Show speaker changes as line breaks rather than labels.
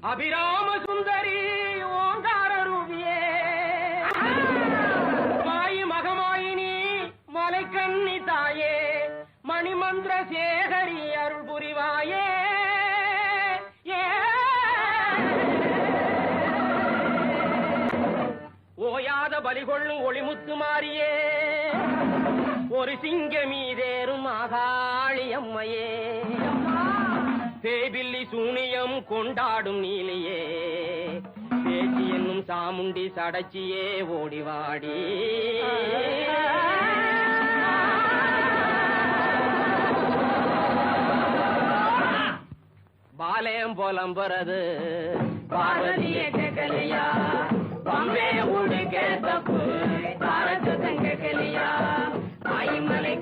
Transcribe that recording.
அபிராம சுந்தரி ஓங்கார ரூபியே மாயி மகமாயினி மலைக்கண்ணி தாயே மணிமந்திர சேகரி அருள் புரிவாயே ஓயாத பலிகொள்ளும் ஒளிமுத்து மாறியே ஒரு சிங்க மீதேறும் ஆகாளி அம்மையே தேபில்லி சூனியம் கொண்டாடும் நீலியே பேச்சி என்னும் சாமுண்டி சடச்சியே ஓடிவாடி பாலயம் போலம்புறது பார்வதியே கேட்கலையா பம்பே ஊடு கேட்டப்பு தாரத்து தங்க கலியா தாய்மலை